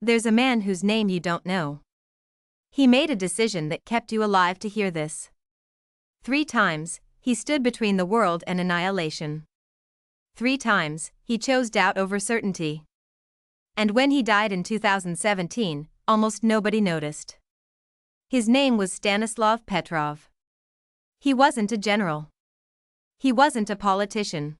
There's a man whose name you don't know. He made a decision that kept you alive to hear this. 3 times, he stood between the world and annihilation. 3 times, he chose doubt over certainty. And when he died in 2017, almost nobody noticed. His name was Stanislav Petrov. He wasn't a general. He wasn't a politician.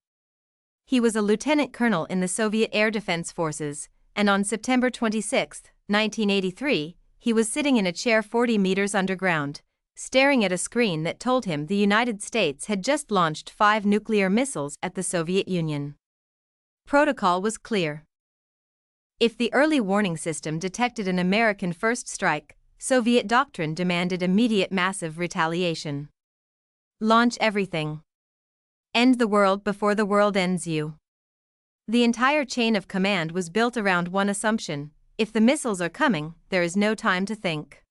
He was a lieutenant colonel in the Soviet Air Defense Forces, and on September 26, 1983, he was sitting in a chair 40 meters underground, staring at a screen that told him the United States had just launched 5 nuclear missiles at the Soviet Union. Protocol was clear. If the early warning system detected an American first strike, Soviet doctrine demanded immediate massive retaliation. Launch everything. End the world before the world ends you. The entire chain of command was built around one assumption: if the missiles are coming, there is no time to think.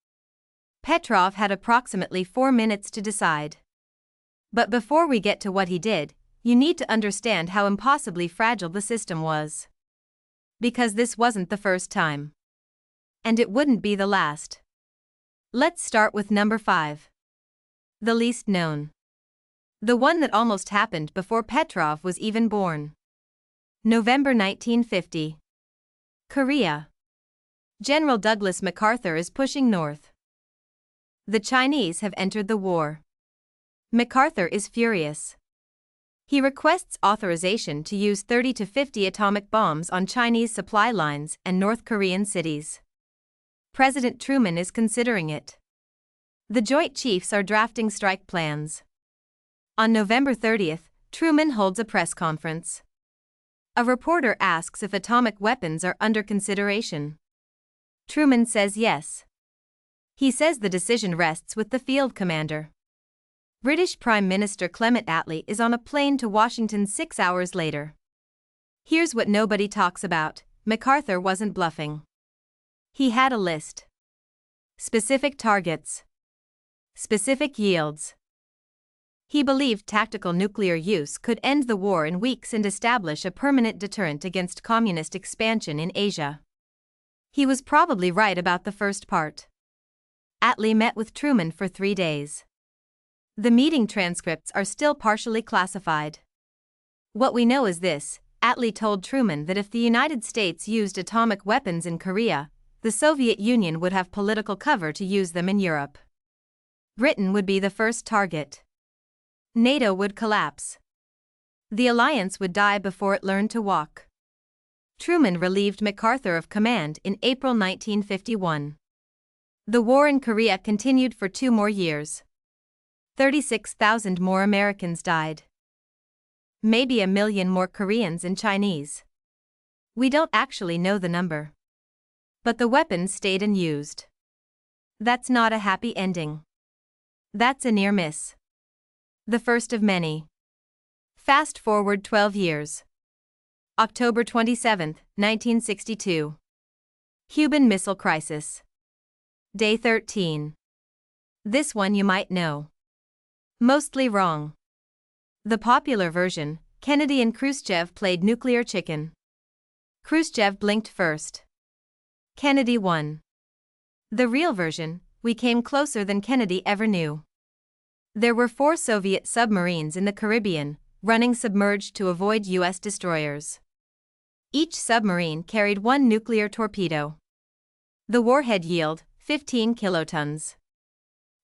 Petrov had approximately 4 minutes to decide. But before we get to what he did, you need to understand how impossibly fragile the system was. Because this wasn't the first time. And it wouldn't be the last. Let's start with number 5. The least known. The one that almost happened before Petrov was even born. November 1950. Korea. General Douglas MacArthur is pushing north. The Chinese have entered the war. MacArthur is furious. He requests authorization to use 30 to 50 atomic bombs on Chinese supply lines and North Korean cities. President Truman is considering it. The Joint Chiefs are drafting strike plans. On November 30, Truman holds a press conference. A reporter asks if atomic weapons are under consideration. Truman says yes. He says the decision rests with the field commander. British Prime Minister Clement Attlee is on a plane to Washington 6 hours later. Here's what nobody talks about: MacArthur wasn't bluffing. He had a list. Specific targets. Specific yields. He believed tactical nuclear use could end the war in weeks and establish a permanent deterrent against communist expansion in Asia. He was probably right about the first part. Attlee met with Truman for 3 days. The meeting transcripts are still partially classified. What we know is this: Attlee told Truman that if the United States used atomic weapons in Korea, the Soviet Union would have political cover to use them in Europe. Britain would be the first target. NATO would collapse. The alliance would die before it learned to walk. Truman relieved MacArthur of command in April 1951. The war in Korea continued for 2 more years. 36,000 more Americans died. Maybe 1 million more Koreans and Chinese. We don't actually know the number. But the weapons stayed unused. That's not a happy ending. That's a near miss. The first of many. Fast forward 12 years. October 27, 1962. Cuban Missile Crisis. Day 13. This one you might know. Mostly wrong. The popular version: Kennedy and Khrushchev played nuclear chicken. Khrushchev blinked first. Kennedy won. The real version: we came closer than Kennedy ever knew. There were 4 Soviet submarines in the Caribbean, running submerged to avoid U.S. destroyers. Each submarine carried 1 nuclear torpedo. The warhead yield, 15 kilotons.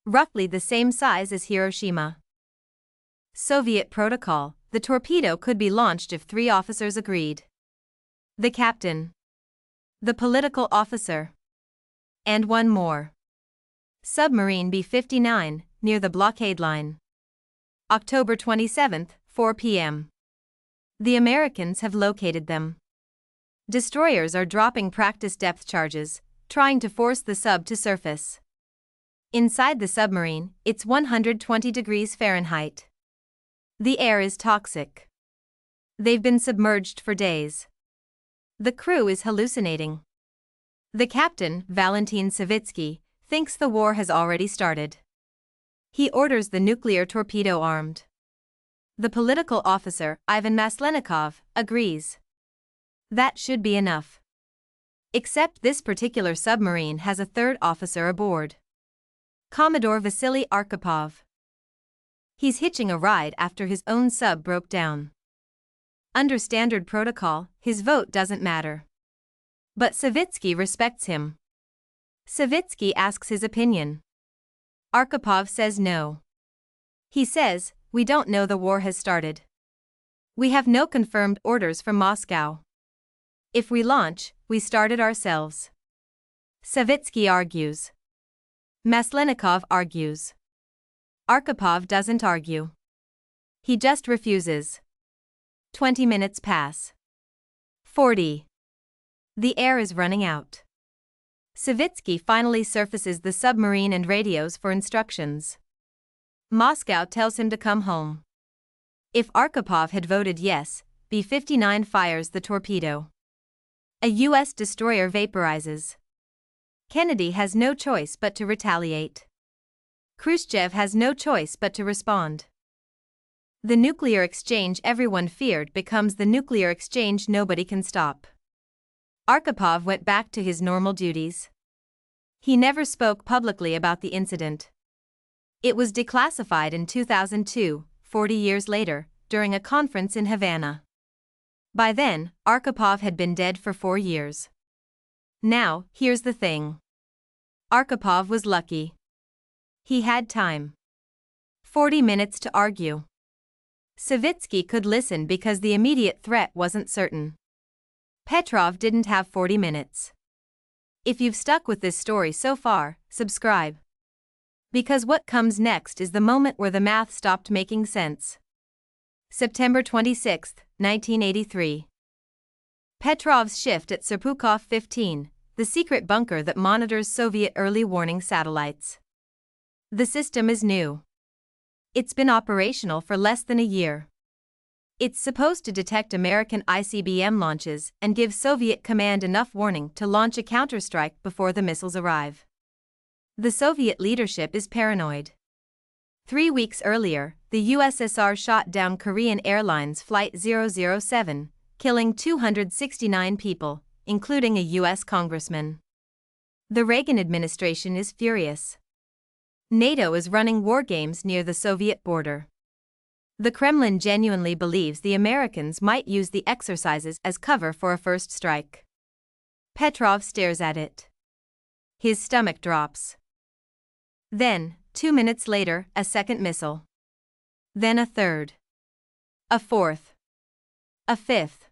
Roughly the same size as Hiroshima. Soviet protocol: the torpedo could be launched if 3 officers agreed. The captain. The political officer. And 1 more. Submarine B-59, near the blockade line. October 27, 4 p.m. The Americans have located them. Destroyers are dropping practice depth charges, trying to force the sub to surface. Inside the submarine, it's 120 degrees Fahrenheit. The air is toxic. They've been submerged for days. The crew is hallucinating. The captain, Valentin Savitsky, thinks the war has already started. He orders the nuclear torpedo armed. The political officer, Ivan Maslenikov, agrees. That should be enough. Except this particular submarine has a third officer aboard. Commodore Vasily Arkhipov. He's hitching a ride after his own sub broke down. Under standard protocol, his vote doesn't matter. But Savitsky respects him. Savitsky asks his opinion. Arkhipov says no. He says, "We don't know the war has started. We have no confirmed orders from Moscow. If we launch, we start it ourselves." Savitsky argues. Maslenikov argues. Arkhipov doesn't argue. He just refuses. 20 minutes pass. 40. The air is running out. Savitsky finally surfaces the submarine and radios for instructions. Moscow tells him to come home. If Arkhipov had voted yes, B-59 fires the torpedo. A U.S. destroyer vaporizes. Kennedy has no choice but to retaliate. Khrushchev has no choice but to respond. The nuclear exchange everyone feared becomes the nuclear exchange nobody can stop. Arkhipov went back to his normal duties. He never spoke publicly about the incident. It was declassified in 2002, 40 years later, during a conference in Havana. By then, Arkhipov had been dead for 4 years. Now, here's the thing. Arkhipov was lucky. He had time. 40 minutes to argue. Savitsky could listen because the immediate threat wasn't certain. Petrov didn't have 40 minutes. If you've stuck with this story so far, subscribe. Because what comes next is the moment where the math stopped making sense. September 26, 1983. Petrov's shift at Serpukhov 15, the secret bunker that monitors Soviet early warning satellites. The system is new. It's been operational for less than a year. It's supposed to detect American ICBM launches and give Soviet command enough warning to launch a counterstrike before the missiles arrive. The Soviet leadership is paranoid. 3 weeks earlier, the USSR shot down Korean Airlines Flight 007, killing 269 people, including a U.S. congressman. The Reagan administration is furious. NATO is running war games near the Soviet border. The Kremlin genuinely believes the Americans might use the exercises as cover for a first strike. Petrov stares at it. His stomach drops. Then, 2 minutes later, a second missile. Then a third. A fourth. A fifth.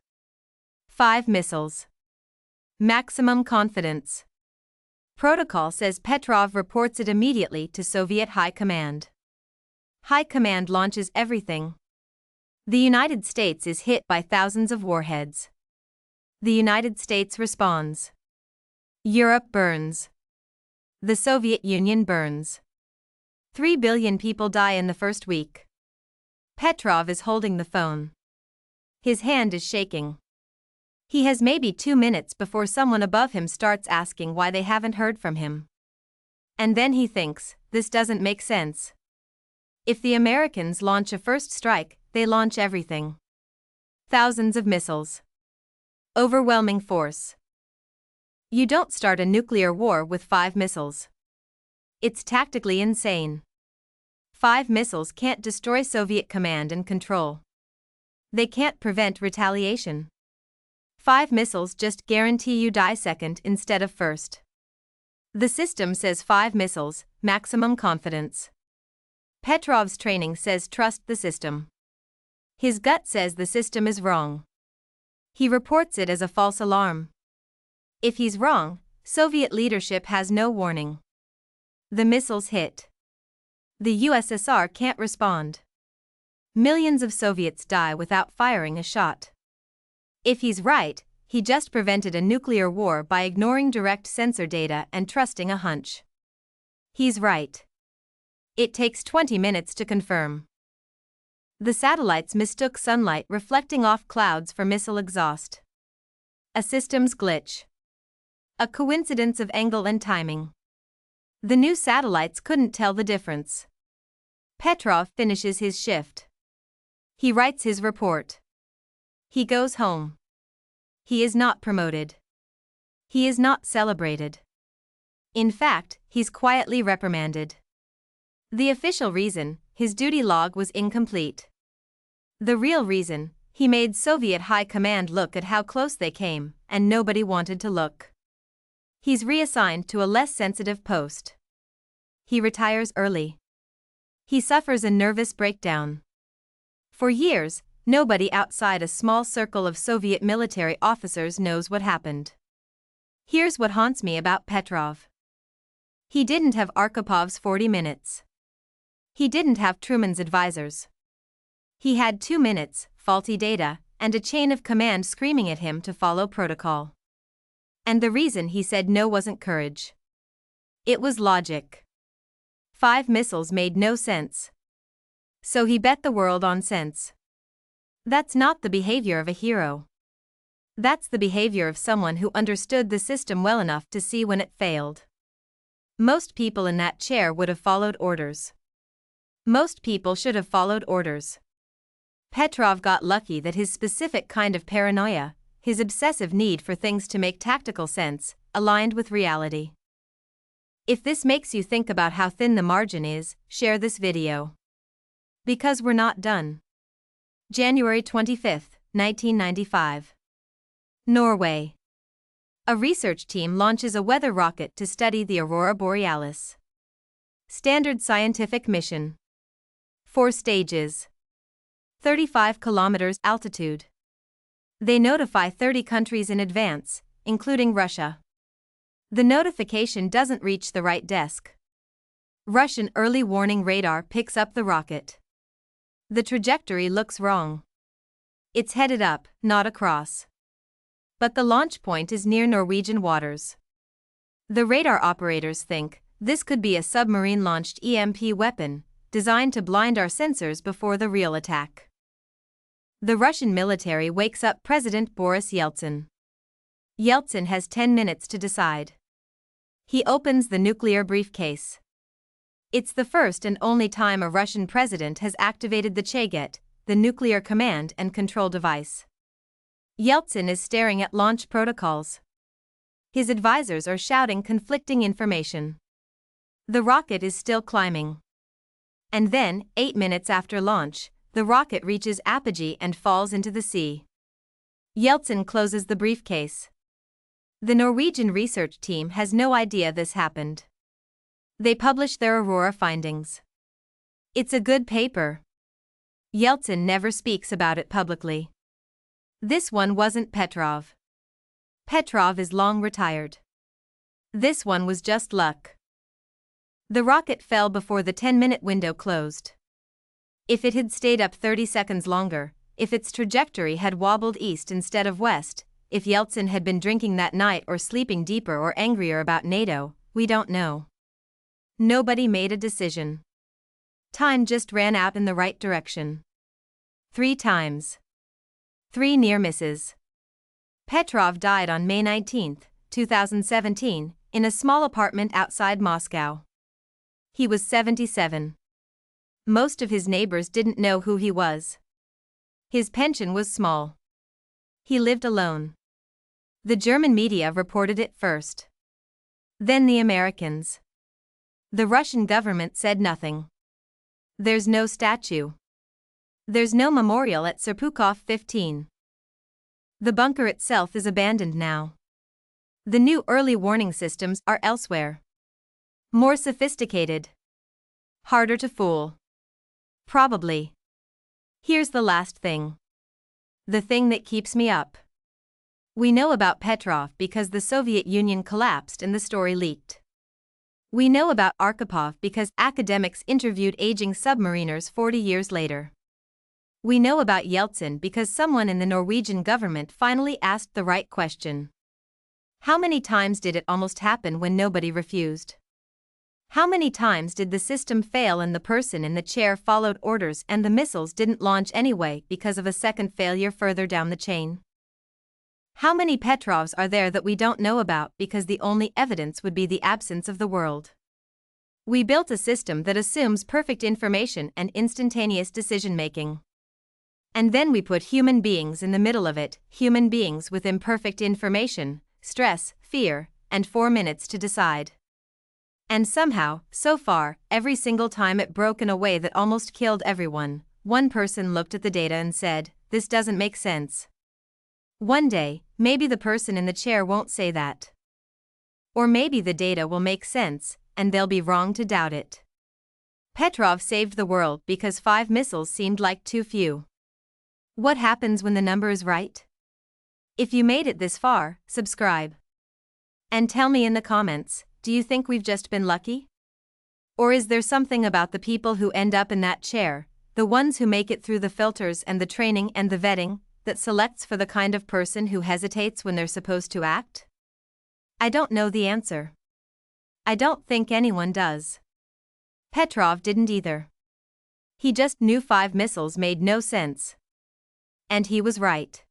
5 missiles. Maximum confidence. Protocol says Petrov reports it immediately to Soviet High Command. High Command launches everything. The United States is hit by thousands of warheads. The United States responds. Europe burns. The Soviet Union burns. 3 billion people die in the first week. Petrov is holding the phone. His hand is shaking. He has maybe 2 minutes before someone above him starts asking why they haven't heard from him. And then he thinks, this doesn't make sense. If the Americans launch a first strike, they launch everything. Thousands of missiles. Overwhelming force. You don't start a nuclear war with 5 missiles. It's tactically insane. 5 missiles can't destroy Soviet command and control. They can't prevent retaliation. 5 missiles just guarantee you die second instead of first. The system says 5 missiles, maximum confidence. Petrov's training says trust the system. His gut says the system is wrong. He reports it as a false alarm. If he's wrong, Soviet leadership has no warning. The missiles hit. The USSR can't respond. Millions of Soviets die without firing a shot. If he's right, he just prevented a nuclear war by ignoring direct sensor data and trusting a hunch. He's right. It takes 20 minutes to confirm. The satellites mistook sunlight reflecting off clouds for missile exhaust. A systems glitch. A coincidence of angle and timing. The new satellites couldn't tell the difference. Petrov finishes his shift. He writes his report. He goes home. He is not promoted. He is not celebrated. In fact, he's quietly reprimanded. The official reason, his duty log was incomplete. The real reason, he made Soviet high command look at how close they came, and nobody wanted to look. He's reassigned to a less sensitive post. He retires early. He suffers a nervous breakdown. For years, nobody outside a small circle of Soviet military officers knows what happened. Here's what haunts me about Petrov. He didn't have Arkapov's 40 minutes. He didn't have Truman's advisors. He had 2 minutes, faulty data, and a chain of command screaming at him to follow protocol. And the reason he said no wasn't courage. It was logic. 5 missiles made no sense. So he bet the world on sense. That's not the behavior of a hero. That's the behavior of someone who understood the system well enough to see when it failed. Most people in that chair would have followed orders. Most people should have followed orders. Petrov got lucky that his specific kind of paranoia, his obsessive need for things to make tactical sense, aligned with reality. If this makes you think about how thin the margin is, share this video. Because we're not done. January 25, 1995. Norway. A research team launches a weather rocket to study the aurora borealis. Standard scientific mission. 4 stages. 35 kilometers altitude. They notify 30 countries in advance, including Russia. The notification doesn't reach the right desk. Russian early warning radar picks up the rocket. The trajectory looks wrong. It's headed up, not across. But the launch point is near Norwegian waters. The radar operators think this could be a submarine-launched EMP weapon, designed to blind our sensors before the real attack. The Russian military wakes up President Boris Yeltsin. Yeltsin has 10 minutes to decide. He opens the nuclear briefcase. It's the first and only time a Russian president has activated the Chaget, the nuclear command and control device. Yeltsin is staring at launch protocols. His advisors are shouting conflicting information. The rocket is still climbing. And then, 8 minutes after launch, the rocket reaches apogee and falls into the sea. Yeltsin closes the briefcase. The Norwegian research team has no idea this happened. They publish their aurora findings. It's a good paper. Yeltsin never speaks about it publicly. This one wasn't Petrov. Petrov is long retired. This one was just luck. The rocket fell before the 10-minute window closed. If it had stayed up 30 seconds longer, if its trajectory had wobbled east instead of west, if Yeltsin had been drinking that night or sleeping deeper or angrier about NATO, we don't know. Nobody made a decision. Time just ran out in the right direction. 3 times. 3 near misses. Petrov died on May 19, 2017, in a small apartment outside Moscow. He was 77. Most of his neighbors didn't know who he was. His pension was small. He lived alone. The German media reported it first. Then the Americans. The Russian government said nothing. There's no statue. There's no memorial at Serpukhov 15. The bunker itself is abandoned now. The new early warning systems are elsewhere. More sophisticated. Harder to fool. Probably. Here's the last thing. The thing that keeps me up. We know about Petrov because the Soviet Union collapsed and the story leaked. We know about Arkhipov because academics interviewed aging submariners 40 years later. We know about Yeltsin because someone in the Norwegian government finally asked the right question. How many times did it almost happen when nobody refused? How many times did the system fail and the person in the chair followed orders and the missiles didn't launch anyway because of a second failure further down the chain? How many Petrovs are there that we don't know about because the only evidence would be the absence of the world? We built a system that assumes perfect information and instantaneous decision-making. And then we put human beings in the middle of it, human beings with imperfect information, stress, fear, and 4 minutes to decide. And somehow, so far, every single time it broke in a way that almost killed everyone. One person looked at the data and said, "This doesn't make sense." One day, maybe the person in the chair won't say that. Or maybe the data will make sense, and they'll be wrong to doubt it. Petrov saved the world because 5 missiles seemed like too few. What happens when the number is right? If you made it this far, subscribe. And tell me in the comments, do you think we've just been lucky? Or is there something about the people who end up in that chair, the ones who make it through the filters and the training and the vetting, that selects for the kind of person who hesitates when they're supposed to act? I don't know the answer. I don't think anyone does. Petrov didn't either. He just knew 5 missiles made no sense. And he was right.